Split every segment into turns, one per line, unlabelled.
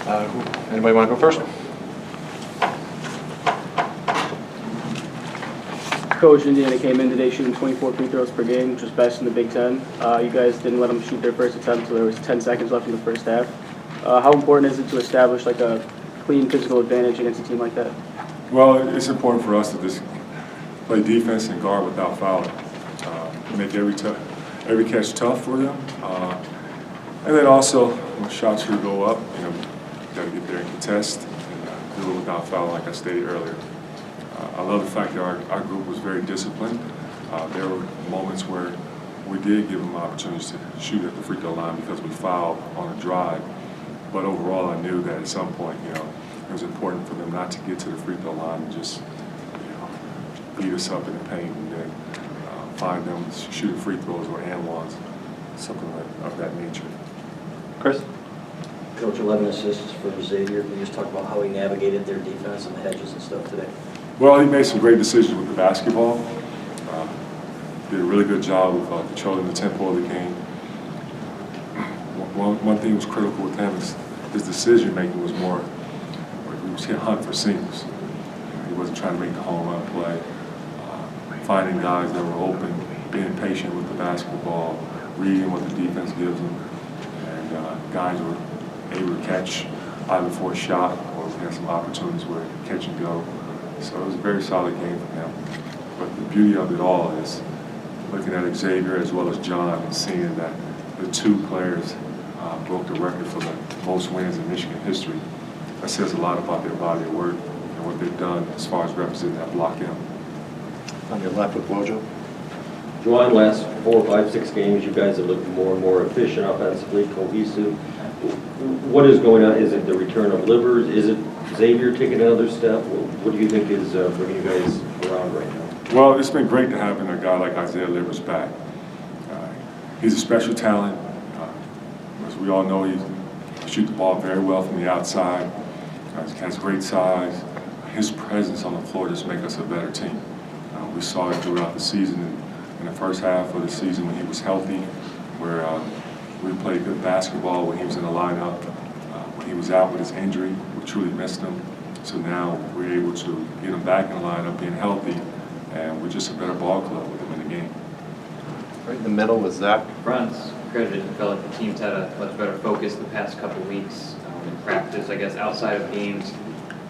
Anybody want to go first?
Coach, Indiana came in today shooting 24 free throws per game, which was best in the Big Ten. You guys didn't let them shoot their first attempt until there was 10 seconds left in the first half. How important is it to establish like a clean physical advantage against a team like that?
Well, it's important for us to just play defense and guard without fouling. Make every catch tough for them. And then also, when shots should go up, you got to get there and contest and do it without fouling, like I stated earlier. I love the fact that our group was very disciplined. There were moments where we did give them opportunities to shoot at the free throw line because we fouled on a drive. But overall, I knew that at some point, it was important for them not to get to the free throw line and just, beat us up in the paint and then find them shooting free throws or and ones, something of that nature.
Chris?
Coach, 11 assists for Xavier. Can you just talk about how he navigated their defense and the hedges and stuff today?
Well, he made some great decisions with the basketball. Did a really good job of controlling the tempo of the game. One thing that was critical with him is his decision making was more, he was hunt for seams. He wasn't trying to make the home run play. Finding guys that were open, being patient with the basketball, reading what the defense gives them, and guys were able to catch either for a shot or we had some opportunities where catch and go. So it was a very solid game for him. But the beauty of it all is looking at Xavier as well as John and seeing that the two players broke the record for the most wins in Michigan history. That says a lot about their body of work and what they've done as far as representing that block M.
On your left with Wojo.
Juwan, last 4, 5, 6 games, you guys have looked more and more efficient offensively, cohesive. What is going on? Is it the return of Livers? Is it Xavier taking another step? What do you think is bringing you guys around right now?
Well, it's been great to having a guy like Isaiah Livers back. He's a special talent. As we all know, he shoots the ball very well from the outside. He has great size. His presence on the floor just makes us a better team. We saw it throughout the season in the first half of the season when he was healthy, where we played good basketball when he was in the lineup. When he was out with his injury, we truly missed him. So now we're able to get him back in the lineup, being healthy, and we're just a better ball club with him in the game.
Right in the middle with Zach.
Bron's credited and felt like the team's had a much better focus the past couple weeks in practice, I guess, outside of games.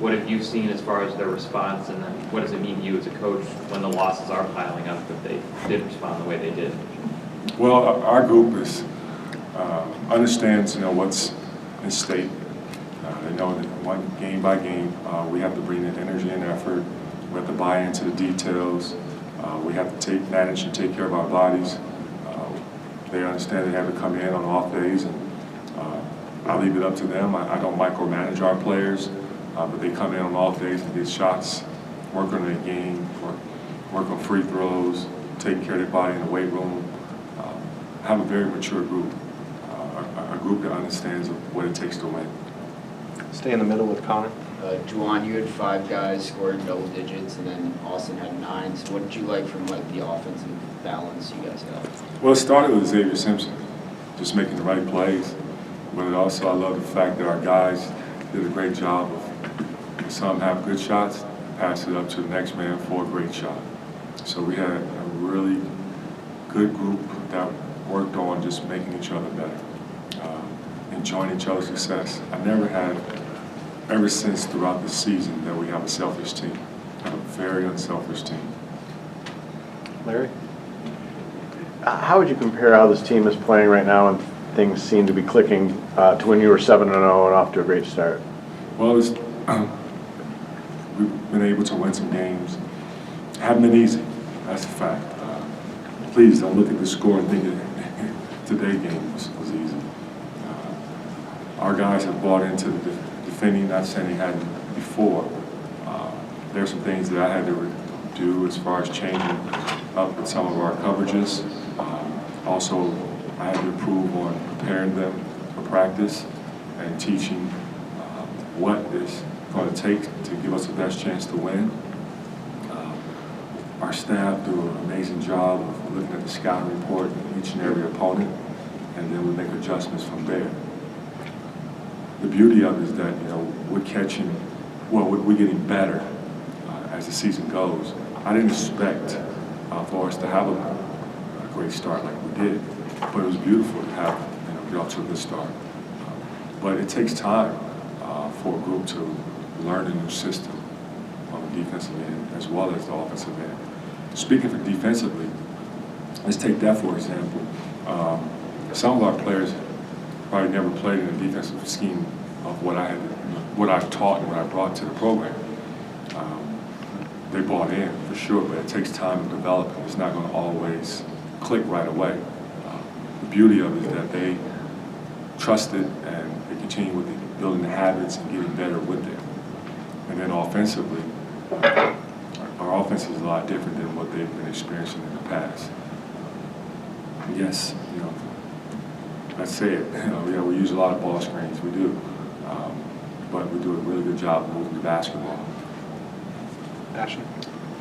What have you seen as far as their response, and then what does it mean to you as a coach when the losses are piling up that they did respond the way they did?
Well, our group understands, what's at stake. They know that one game by game, we have to bring in energy and effort. We have to buy into the details. We have to manage and take care of our bodies. They understand they have to come in on off days, and I leave it up to them. I don't micromanage our players, but they come in on off days and get shots, work on their game, work on free throws, take care of their body in the weight room. Have a very mature group, a group that understands what it takes to win.
Stay in the middle with Connor.
Juwan, you had 5 guys scoring double digits, and then Austin had 9. So what did you like from the offensive balance you guys got?
Well, it started with Xavier Simpson, just making the right plays. But it also, I love the fact that our guys did a great job of, some have good shots, pass it up to the next man for a great shot. So we had a really good group that worked on just making each other better, enjoying each other's success. I never had, ever since throughout the season, that we have a selfish team. We have a very unselfish team.
Larry?
How would you compare how this team is playing right now and things seem to be clicking to when you were 7-0 and off to a great start?
Well, we've been able to win some games. Haven't been easy, that's a fact. Please don't look at the score and think that today's game was easy. Our guys have bought into the defending, not saying they hadn't before. There's some things that I had to do as far as changing up with some of our coverages. Also, I had to improve on preparing them for practice and teaching what it's going to take to give us the best chance to win. Our staff do an amazing job of looking at the scouting report of each and every opponent, and then we make adjustments from there. the beauty of it is that, we're catching, well, we're getting better as the season goes. I didn't expect for us to have a great start like we did, but it was beautiful to have, get off to a good start. But it takes time for a group to learn a new system on the defensive end as well as the offensive end. Speaking for defensively, let's take that for example. Some of our players probably never played in a defensive scheme of what I've taught and what I brought to the program. They bought in for sure, but it takes time to develop. It's not going to always click right away. The beauty of it is that they trust it and they continue with building the habits and getting better with it. And then offensively, our offense is a lot different than what they've been experiencing in the past. Yes, I say it. We use a lot of ball screens. We do, but we do a really good job of moving the basketball.
Ashley?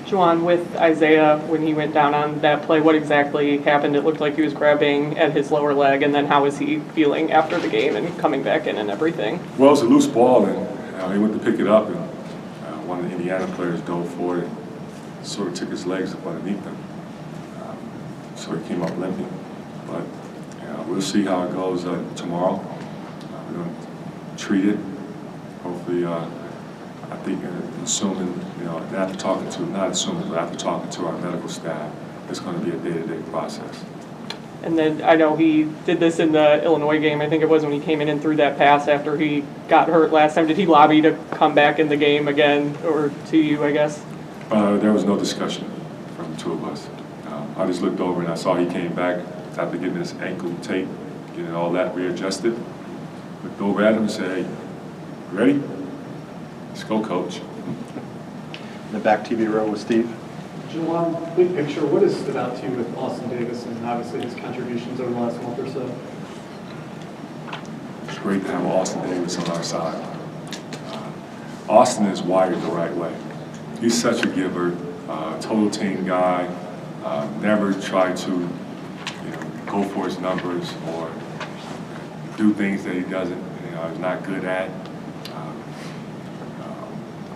Juwan, with Isaiah, when he went down on that play, what exactly happened? It looked like he was grabbing at his lower leg, and then how was he feeling after the game and coming back in and everything?
Well, it was a loose ball, and he went to pick it up, and one of the Indiana players dove for it and sort of took his legs up underneath him. So he came up limping. But we'll see how it goes tomorrow. We're going to treat it. Hopefully, I think assuming, after talking to our medical staff, it's going to be a day-to-day process.
And then I know he did this in the Illinois game. I think it was when he came in and threw that pass after he got hurt last time. Did he lobby to come back in the game again, or to you, I guess?
There was no discussion from the two of us. I just looked over and I saw he came back after getting his ankle tape, getting all that readjusted. Looked over at him and said, "Hey, ready? Let's go, coach."
In the back TV row with Steve.
Juwan, big picture, what has stood out to you with Austin Davis and obviously his contributions over the last month or so?
It's great to have Austin Davis on our side. Austin is wired the right way. He's such a giver, total team guy, never tried to go for his numbers or do things that he doesn't, is not good at.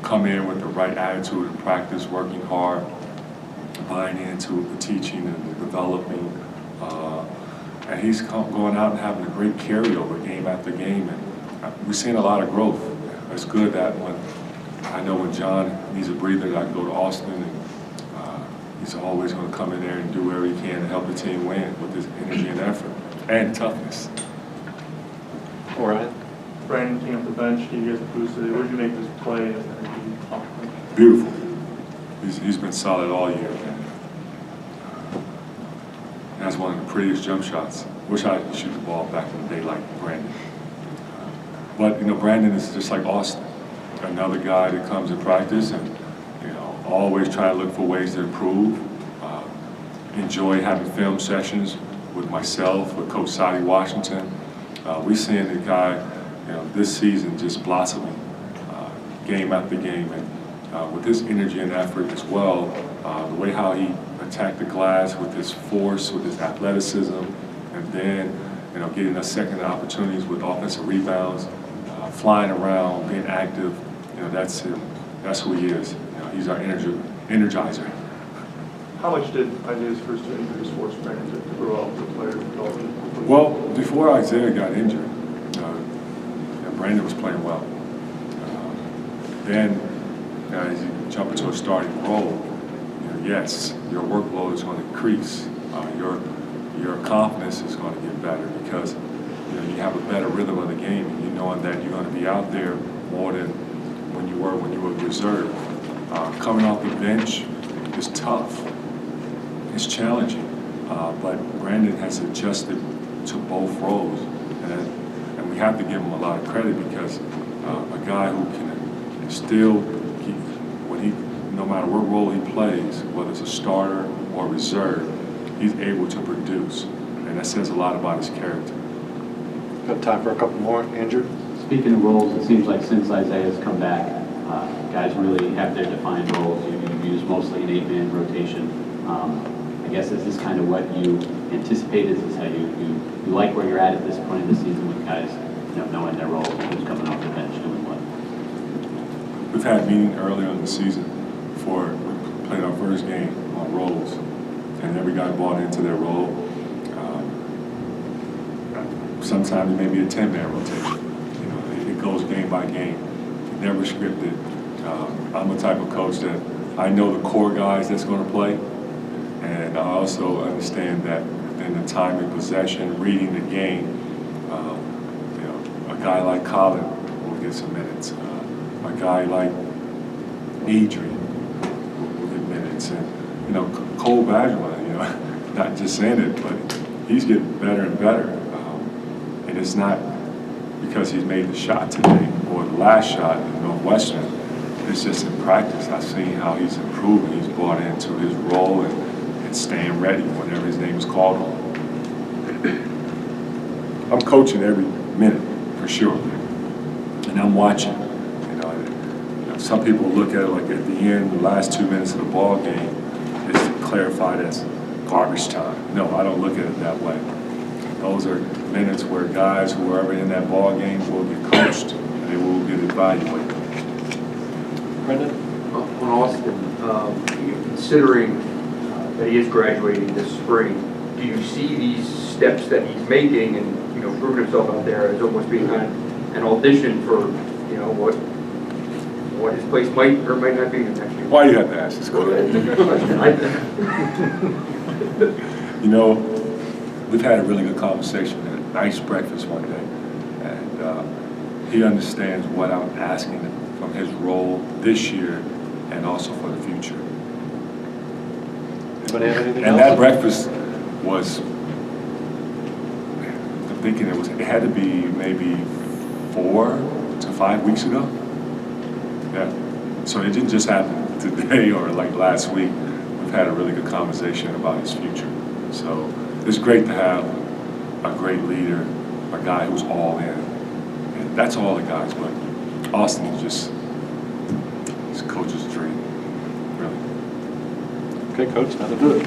Come in with the right attitude in practice, working hard, buying into the teaching and the developing. And he's going out and having a great carryover game after game. And we're seeing a lot of growth. It's good that when John needs a breather, that I can go to Austin, and he's always going to come in there and do whatever he can to help the team win with his energy and effort and toughness.
Orion?
Brandon came off the bench, gave you guys a boost today. What did you make this play?
Beautiful. He's been solid all year. That's one of the prettiest jump shots. Wish I could shoot the ball back in the day like Brandon. But Brandon is just like Austin, another guy that comes in practice and always trying to look for ways to improve. Enjoy having film sessions with myself, with Coach Sadie Washington. We're seeing the guy, this season just blossoming, game after game, and with his energy and effort as well, the way how he attacked the glass with his force, with his athleticism, and then getting us second opportunities with offensive rebounds, flying around, being active. That's him. That's who he is. He's our energizer.
How much did Isaiah's first two injuries force Brandon to grow up as a player?
Well, before Isaiah got injured, Brandon was playing well. Then, as you jump into a starting role, yes, your workload is going to increase. Your confidence is going to get better because you have a better rhythm of the game, and you knowing that you're going to be out there more than when you were reserved. Coming off the bench is tough. It's challenging, but Brandon has adjusted to both roles, and we have to give him a lot of credit because a guy who can still, no matter what role he plays, whether it's a starter or reserve, he's able to produce, and that says a lot about his character.
Got time for a couple more, Andrew?
Speaking of roles, it seems like since Isaiah's come back, guys really have their defined roles. You use mostly an 8-man rotation. I guess is this kind of what you anticipated? Is this how you like where you're at this point in the season with guys knowing their roles and who's coming
we've had a meeting earlier in the season before we played our first game on roles, and every guy bought into their role. Sometimes it may be a 10-man rotation. You know, it goes game by game, never scripted. I'm the type of coach that I know the core guys that's going to play, and I also understand that in the time of possession, reading the game, you know, a guy like Colin will get some minutes. A guy like Adrian will get minutes, and you know, Cole Badgerland, you know, not just saying it, but he's getting better and better. And it's not because he's made the shot today or the last shot in Northwestern. It's just in practice. I've seen how he's improving. He's bought into his role and staying ready whenever his name is called on. I'm coaching every minute for sure, and I'm watching. You know, some people look at it like at the end, the last 2 minutes of the ball game is clarified as garbage time. No, I don't look at it that way. Those are minutes where guys who are ever in that ball game will get coached and they will get evaluated.
Brendan?
On Austin, considering that he is graduating this spring, do you see these steps that he's making and, you know, proving himself out there as almost being kind of an audition for, you know, what his place might or might not be in the next year?
Why do you have to ask this question? You know, we've had a really good conversation at a nice breakfast one day, and he understands what I'm asking him from his role this year and also for the future.
Anybody have anything
And
else?
that breakfast was, I'm thinking it had to be maybe 4 to 5 weeks ago. Yeah. So it didn't just happen today or like last week. We've had a really good conversation about his future. So it's great to have a great leader, a guy who's all in. And that's all the guys, but Austin is just his coach's dream, really.
Okay, Coach, nothing further.